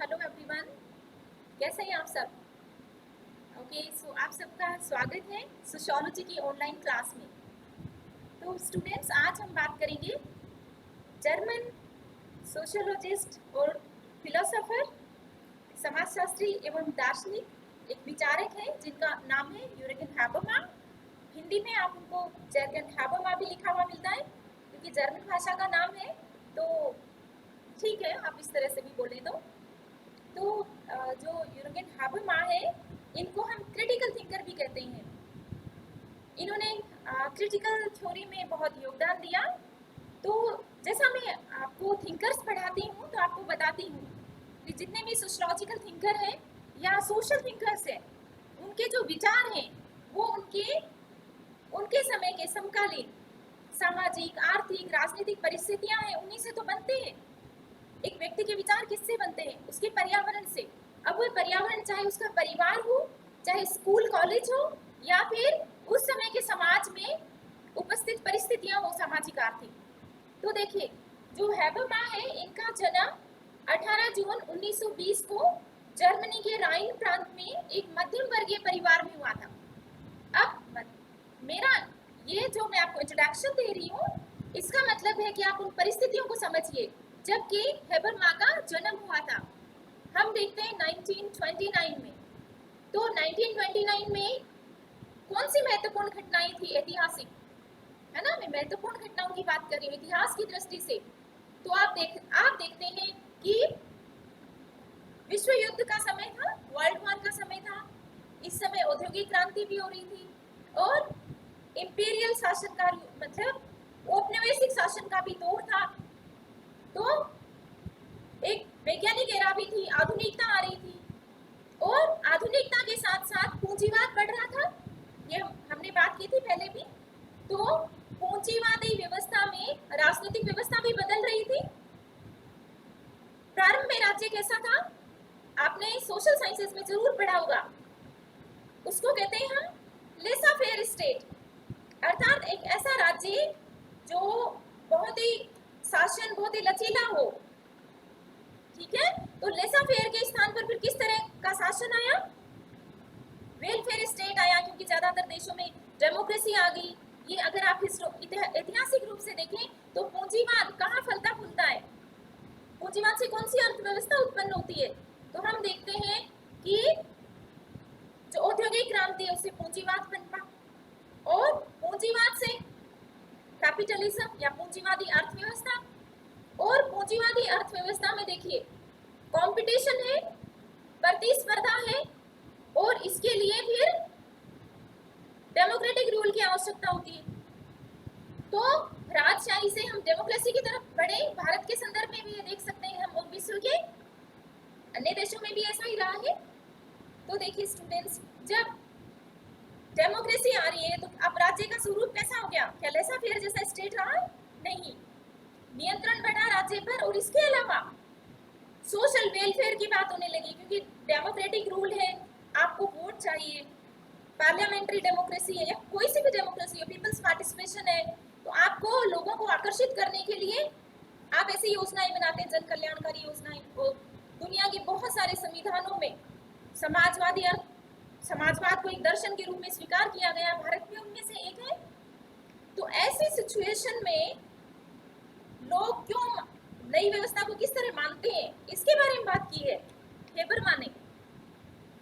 Hello everyone, कैसे हैं आप सब? ओके, सो आप सबका स्वागत है सोशियोलॉजी की ऑनलाइन क्लास में। तो स्टूडेंट्स, आज हम बात करेंगे जर्मन सोशियोलॉजिस्ट और फिलोसोफर, समाजशास्त्री एवं दार्शनिक, एक विचारक हैं जिनका नाम है यूरिगन हैबरमास। हिंदी में आप उनको जर्गन हैबरमास भी लिखा हुआ मिलता है, क्योंकि जर्मन भाषा का नाम है, तो ठीक है, आप इस तरह से भी बोले तो जो यूरिगन हैबरमास है, इनको हम क्रिटिकल थिंकर भी कहते हैं। इन्होंने क्रिटिकल थ्योरी में बहुत योगदान दिया। तो जैसा मैं आपको थिंकर्स पढ़ाती हूँ तो आपको बताती हूँ कि जितने भी सोशियोलॉजिकल थिंकर हैं या सोशल थिंकर्स हैं, उनके जो विचार हैं वो उनके समय के समकालीन सामाजिक, आर्थिक, राजनीतिक परिस्थितियां हैं, उन्हीं से तो बनते हैं। एक व्यक्ति के विचार किससे बनते हैं? उसके पर्यावरण से। अब वो पर्यावरण चाहे उसका परिवार हो, चाहे स्कूल कॉलेज हो, या फिर उस समय के समाज में उपस्थित परिस्थितियां हो, सामाजिक आर्थिक। तो देखिए, जो हैबरमास है, इनका जन्म 18 जून 1920 को जर्मनी के राइन प्रांत में एक मध्यम वर्गीय परिवार में हुआ था। अब मेरा ये जो मैं आपको इंट्रोडक्शन दे रही हूँ, इसका मतलब है कि आप उन परिस्थितियों को समझिए जबकि हैबरमास का जन्म हुआ था। हम देखते हैं 1929 में। तो 1929 में कौन सी महत्वपूर्ण घटनाएं थी ऐतिहासिक, है ना? मैं महत्वपूर्ण घटनाओं की बात कर रही हूँ इतिहास की दृष्टि से। तो आप देखते हैं कि विश्व युद्ध का समय था, वर्ल्ड वॉर का समय था। इस समय औद्योगिक क्रांति भी हो रही थी और इंपीरियल शासन का, मतलब औपनिवेशिक शासन का भी दौर था। तो एक वैज्ञानिक एरा भी थी, आधुनिकता आ रही थी और आधुनिकता के साथ साथ पूंजीवाद बढ़ रहा था। ये हमने बात की थी पहले भी। तो पूंजीवादी व्यवस्था में राजनीतिक व्यवस्था भी बदल रही थी। प्रारंभ में राज्य कैसा था? आपने सोशल साइंसेस में जरूर पढ़ा होगा। उसको कहते हैं हम लेसा फेयर स्टेट, अर्थात एक ऐसा राज्य जो बहुत ही शासन बहुत ही लचीला हो। ठीक है, तो लेसा फेयर के स्थान पर फिर किस तरह का शासन आया? वेलफेयर स्टेट आया, क्योंकि ज्यादातर देशों में डेमोक्रेसी आ गई। ये अगर आप ऐतिहासिक रूप से देखें तो पूंजीवाद कहाँ फलता फूलता है? पूंजीवाद से कौन सी अर्थव्यवस्था उत्पन्न होती है? तो हम देखते हैं कि जो औद्योगिक क्रांति है उससे पूंजीवाद बनता, और पूंजीवाद से कैपिटलिज्म या पूंजीवादी अर्थव्यवस्था। और पूंजीवादी अर्थव्यवस्था में देखिए, कंपटीशन है, प्रतिस्पर्धा है, और इसके लिए फिर डेमोक्रेटिक रूल की आवश्यकता होती है। तो राजशाही से हम डेमोक्रेसी की तरफ बढ़े। भारत के संदर्भ में भी ये देख सकते हैं हम, और विश्व के अन्य देशों में भी ऐसा ही रहा है। तो देखिए स्टूडेंट्स, जब डेमोक्रेसी आ रही है तो अब राज्य का स्वरूप कैसा हो गया? क्या लेसा फेयर जैसा स्टेट रहा? नहीं, नियंत्रण बढ़ा राज्य पर, और इसके अलावा सोशल वेलफेयर की बात होने लगी, क्योंकि डेमोक्रेटिक रूल है, आपको वोट चाहिए, पार्लियामेंट्री डेमोक्रेसी है या कोई सी भी डेमोक्रेसी है, पीपल्स पार्टिसिपेशन है, तो आपको लोगों को आकर्षित करने के लिए आप ऐसी योजनाएं बनाते हैं, जन कल्याणकारी योजनाएं। और दुनिया के बहुत सारे संविधानों में समाजवाद को एक दर्शन के रूप में स्वीकार किया गया, भारत में उनमें से एक है। तो ऐसी सिचुएशन में लोग क्यों नई व्यवस्था को किस तरह मानते हैं, इसके बारे में बात की है हैबरमास ने।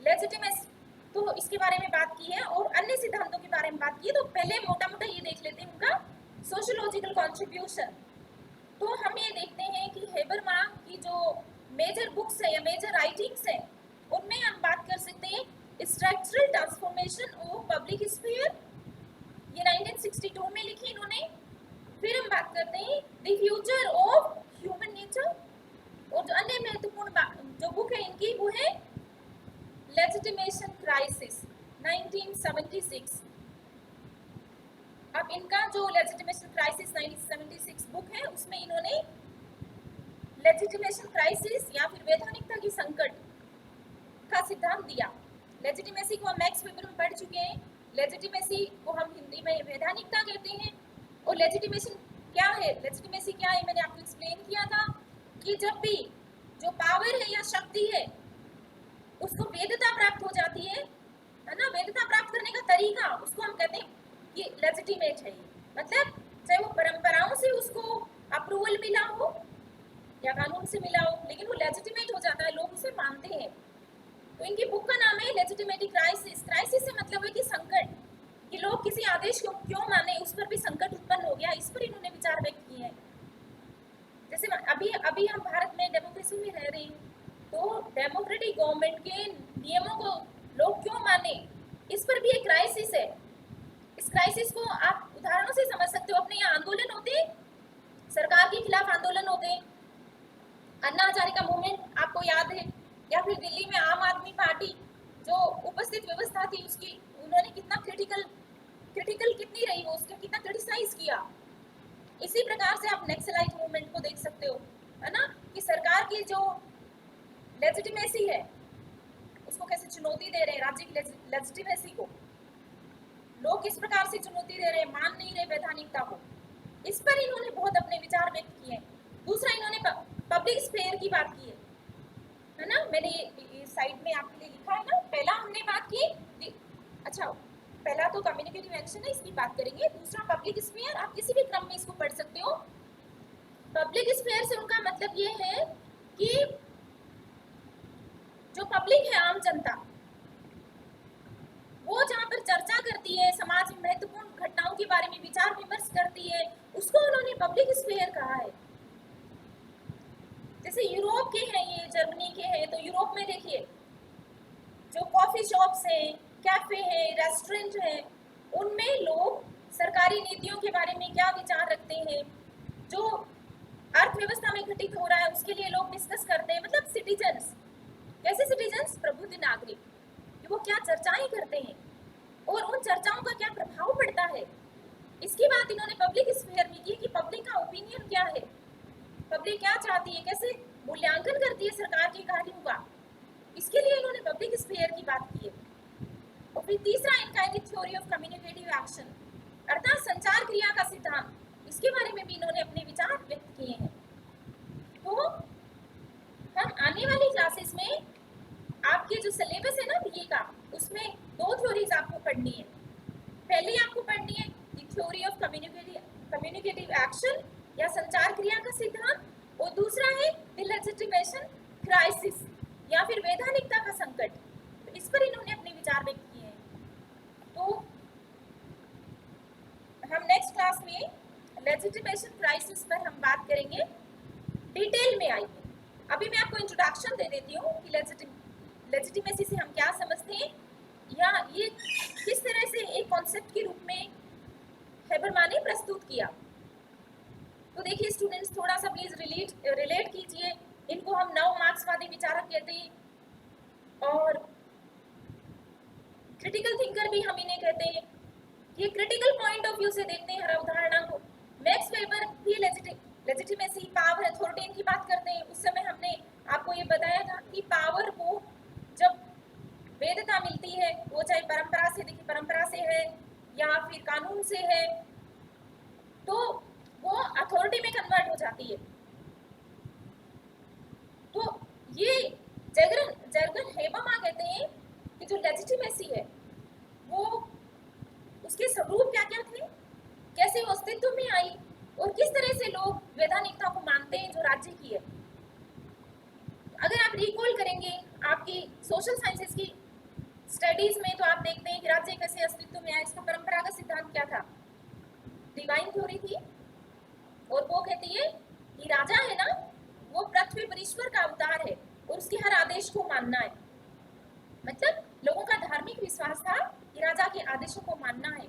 लेजिटिमेसी, तो इसके बारे में बात की है, और अन्य सिद्धांतों के बारे में बात की है। तो पहले मोटा मोटा ये देख लेते हैं उनका सोशियोलॉजिकल कॉन्ट्रीब्यूशन। तो हम ये देखते हैं कि हैबरमास की जो मेजर बुक्स है या मेजर राइटिंग्स है, उनमें हम बात कर सकते हैं structural transformation of public sphere, ये 1962 में लिखी इन्होंने। फिर हम बात करते हैं the future of human nature, और जो अन्य महत्वपूर्ण जो बुक है इनकी वो है लेजिटिमेशन क्राइसिस, 1976। अब इनका जो लेजिटिमेशन क्राइसिस 1976 बुक है, उसमें इन्होंने लेजिटिमेशन क्राइसिस या फिर वैधानिकता की संकट का सिद्धांत दिया। लेजिटिमेसी को हम मैक्स वेबर में पढ़ चुके हैं। लेजिटिमेसी को हम हिंदी में वैधानिकता कहते हैं। और लेजिटिमेशन क्या है, लेजिटिमेसी क्या है, मैंने आपको एक्सप्लेन किया था कि जब भी जो पावर है या शक्ति है उसको वेदता प्राप्त हो जाती है ना। वेदता प्राप्त करने का तरीका उसको हम कहते हैं कि लेजिटिमेट है। मतलब चाहे वो परंपराओं से उसको अप्रूवल मिला हो या कानून से मिला हो, लेकिन वो लेजिटिमेट हो जाता है, लोग उसे मानते हैं। तो इनकी बुक का नाम है लेजिटिमेटी क्राइसिस। क्राइसिस से मतलब है कि संकट, कि लोग किसी आदेश को क्यों माने, उस पर भी संकट उत्पन्न हो गया, इस पर इन्होंने विचार व्यक्त किए हैं। जैसे अभी अभी हम भारत में डेमोक्रेसी में रह रहे हैं, तो डेमोक्रेटिक गवर्नमेंट के नियमों को लोग क्यों माने, इस पर भी एक क्राइसिस है। इस क्राइसिस को आप उदाहरणों से समझ सकते हो। अपने यहाँ आंदोलन होते, सरकार के खिलाफ आंदोलन होते, अन्ना हजारे का मूवमेंट आपको याद है, या फिर दिल्ली में आम आदमी पार्टी जो उपस्थित व्यवस्था थी उसकी उन्होंने कितना क्रिटिकल कितनी रही, वो उसका कितना क्रिटिसाइज किया। इसी प्रकार से आप नक्सलाइट मूवमेंट को देख सकते हो, है ना, कि सरकार की जो लेजिटिमेसी है उसको कैसे चुनौती दे रहे हैं, राज्य की लेजिटिमेसी को लोग किस प्रकार से चुनौती दे रहे हैं, मान नहीं रहे वैधानिकता को। इस पर इन्होंने बहुत अपने विचार व्यक्त किए हैं। दूसरा, इन्होंने पब्लिक स्फेयर की बात की है ना। मैंने ये साइड में आपके लिए लिखा है ना। पहला हमने बात की, अच्छा पहला तो कम्युनिकेटिव एक्शन है, इसकी बात करेंगे। दूसरा पब्लिक स्फेयर, आप किसी भी क्रम में इसको पढ़ सकते हो। पब्लिक स्फेयर से उनका मतलब ये है कि जो पब्लिक है, आम जनता, वो जहाँ पर चर्चा करती है, समाज में महत्वपूर्ण घटनाओं के बारे में विचार विमर्श करती है, उसको उन्होंने पब्लिक स्फेयर कहा है। जैसे यूरोप के हैं, ये जर्मनी के हैं, तो यूरोप में देखिए जो कॉफी शॉप्स हैं, कैफे हैं, रेस्टोरेंट हैं, उनमें लोग सरकारी नीतियों के बारे में क्या विचार रखते हैं, जो अर्थव्यवस्था में घटित हो रहा है उसके लिए लोग डिस्कस करते हैं। मतलब सिटीजन्स, कैसे सिटीजन्स, प्रबुद्ध नागरिक, कि वो क्या चर्चाएं करते हैं और उन चर्चाओं का क्या प्रभाव पड़ता है, इसकी बात इन्होंने पब्लिक स्फीयर में की कि पब्लिक का ओपिनियन क्या है, पब्लिक क्या चाहती है, कैसे मूल्यांकन करती है सरकार के कार्यों का, इसके लिए इन्होंने पब्लिक स्फीयर की बात की है। और फिर तीसरा इनका है थ्योरी ऑफ कम्युनिकेटिव एक्शन, अर्थात संचार क्रिया का सिद्धांत, इसके बारे में भी इन्होंने अपने विचार व्यक्त किए हैं। तो हम आने वाली क्लासेस में आपके जो सिलेबस है ना बीए का, उसमें दो थ्योरीज आपको पढ़नी है। पहले आपको पढ़नी है थ्योरी ऑफ कम्युनिकेटिव एक्शन या संचार क्रिया का सिद्धांत, और दूसरा है लेजिटिमेशन क्राइसिस या फिर वैधानिकता का संकट। तो इस पर इन्होंने अपने विचार व्यक्त किए हैं। तो हम नेक्स्ट क्लास में लेजिटिमेशन क्राइसिस पर हम बात करेंगे, डिटेल में आएंगे। अभी मैं आपको इंट्रोडक्शन दे देती हूँ कि लेजिटिमेसी से हम क्या समझते हैं, या ये किस तरह से एक कॉन्सेप्ट के रूप में हेबरमान ने प्रस्तुत किया। तो देखिए स्टूडेंट्स, थोड़ा सा प्लीज रिलेट कीजिए। इनको हम नव मार्क्सवादी विचारक कहते हैं, और क्रिटिकल थिंकर भी हम इन्हें कहते हैं। ये क्रिटिकल पॉइंट ऑफ व्यू से देखते हैं हर अवधारणा को। मैक्स वेबर भी लेजिटिमेसी, पावर, अथॉरिटी की बात करते हैं। उस समय हमने आपको ये बताया था कि पावर को जब वेदता मिलती है, वो चाहे परंपरा से, देखिए परंपरा से है या फिर कानून से है, तो वो अथॉरिटी में कन्वर्ट हो जाती है। तो ये जर्गन हेबरमा कहते हैं कि जो लेजिटिमेसी है वो उसके स्वरूप क्या क्या थे, कैसे वो अस्तित्व में आई, और किस तरह से लोग वैधानिकता को मानते हैं जो राज्य की है। अगर आप रिकॉल करेंगे आपकी सोशल साइंसेज की स्टडीज में, तो आप देखते हैं कि राज्य कैसे अस्तित्व में आया। इसका परंपरागत सिद्धांत क्या था, डिवाइन थ्योरी थी, और वो कहती है कि राजा है ना, वो पृथ्वी पर ईश्वर का अवतार है और उसके हर आदेश को मानना है। मतलब लोगों का धार्मिक विश्वास था कि राजा के आदेशों को मानना है।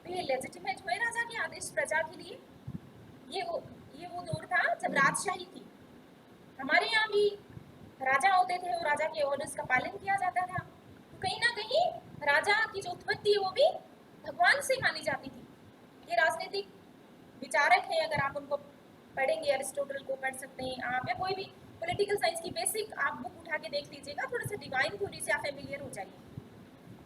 तो ये लेजिटिमेट हुए राजा के आदेश प्रजा के लिए। ये वो दौर था जब राजशाही थी। हमारे यहाँ भी राजा होते थे और राजा के ऑर्डर्स का पालन किया जाता था। तो कहीं ना कहीं राजा की जो उत्पत्ति है वो भी भगवान से मानी जाती थी। ये राजनीतिक विचारक है, अगर आप उनको पढ़ेंगे, अरिस्टोटल को पढ़ सकते हैं आप, या कोई भी पॉलिटिकल साइंस की बेसिक आप बुक उठा के देख लीजिएगा, थोड़ा सा डिवाइन थ्योरी से आप फेमिलियर हो जाइए।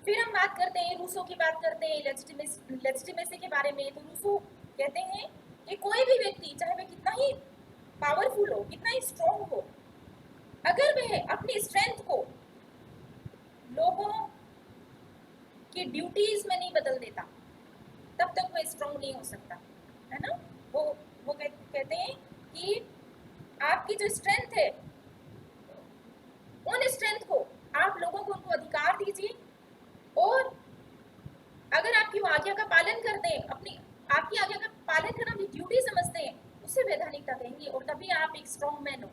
फिर हम बात करते हैं, रूसो की बात करते हैं लेजिटिमेसी के बारे में। तो रूसो कहते हैं कि कोई भी व्यक्ति चाहे वह कितना ही पावरफुल हो, कितना ही स्ट्रॉन्ग हो, अगर वह अपनी स्ट्रेंथ को लोगों की ड्यूटीज में नहीं बदल देता तब तक वो स्ट्रांग नहीं हो सकता, है ना। वो कहते हैं कि आपकी जो स्ट्रेंथ है उन स्ट्रेंथ को आप लोगों को उनको अधिकार दीजिए, और अगर आपकी वो आज्ञा का पालन करते हैं, अपनी आपकी आज्ञा का पालन करना भी ड्यूटी समझते हैं, उसे वैधानिकता कहेंगे, और तभी आप एक स्ट्रॉन्ग मैन हो।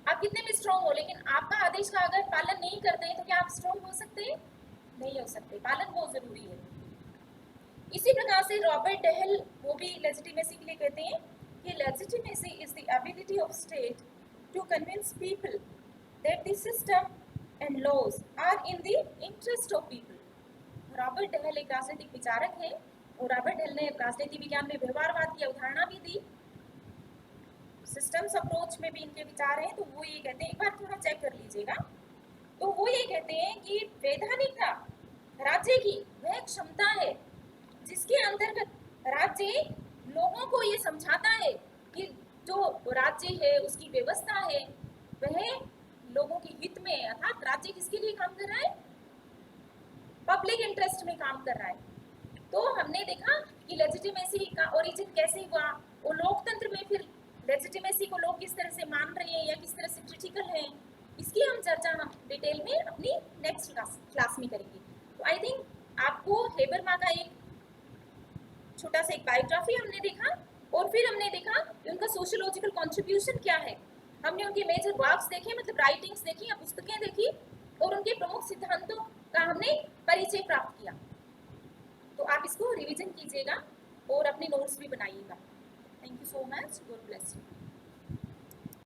आप कितने भी स्ट्रॉन्ग हो, लेकिन आपका आदेश का अगर पालन नहीं करते हैं तो क्या आप स्ट्रॉन्ग हो सकते हैं? नहीं हो सकते। पालन बहुत जरूरी है। इसी प्रकार से रॉबर्ट डेहल वो भी लेजिटिमेसी के लिए कहते हैं कि legitimacy is the ability of state to convince people that the system and laws are in the interest of people. Robert Dahl एक राजनीतिक विचारक हैं, और रॉबर्ट डेहल ने राजनीति विज्ञान में व्यवहारवाद की अवधारणा भी दी, सिस्टम्स अप्रोच में भी इनके विचार हैं। तो वो ये कहते हैं, एक बार थोड़ा चेक कर लीजिएगा, तो वो ये कहते हैं कि वैधानिकता राज्य की वह क्षमता है जिसके अंतर्गत राज्य लोगों को ये समझाता है कि जो राज्य है उसकी व्यवस्था है वह लोगों के हित में, अर्थात राज्य किसके लिए काम कर रहा है? पब्लिक इंटरेस्ट में काम कर रहा है। तो हमने देखा कि लेजिटिमेसी का ओरिजिन कैसे हुआ, और लोकतंत्र में फिर लेजिटिमेसी को लोग किस तरह से मान रहे हैं या किस तरह से क्रिटिकल हैं, इसकी हम चर्चा हम डिटेल में अपनी नेक्स्ट क्लास में करेंगे। तो आई थिंक आपको हेबरमा का एक छोटा सा एक बायोग्राफी हमने देखा, और फिर हमने देखा कि उनका सोशियोलॉजिकल कंट्रीब्यूशन क्या है। हमने उनके मेजर वर्क्स देखे, मतलब राइटिंग्स देखी या पुस्तकें देखी, और उनके प्रमुख सिद्धांतों का हमने परिचय प्राप्त किया। तो आप इसको रिवीजन कीजिएगा और अपने नोट्स भी बनाइएगा। Thank you so much, God bless you.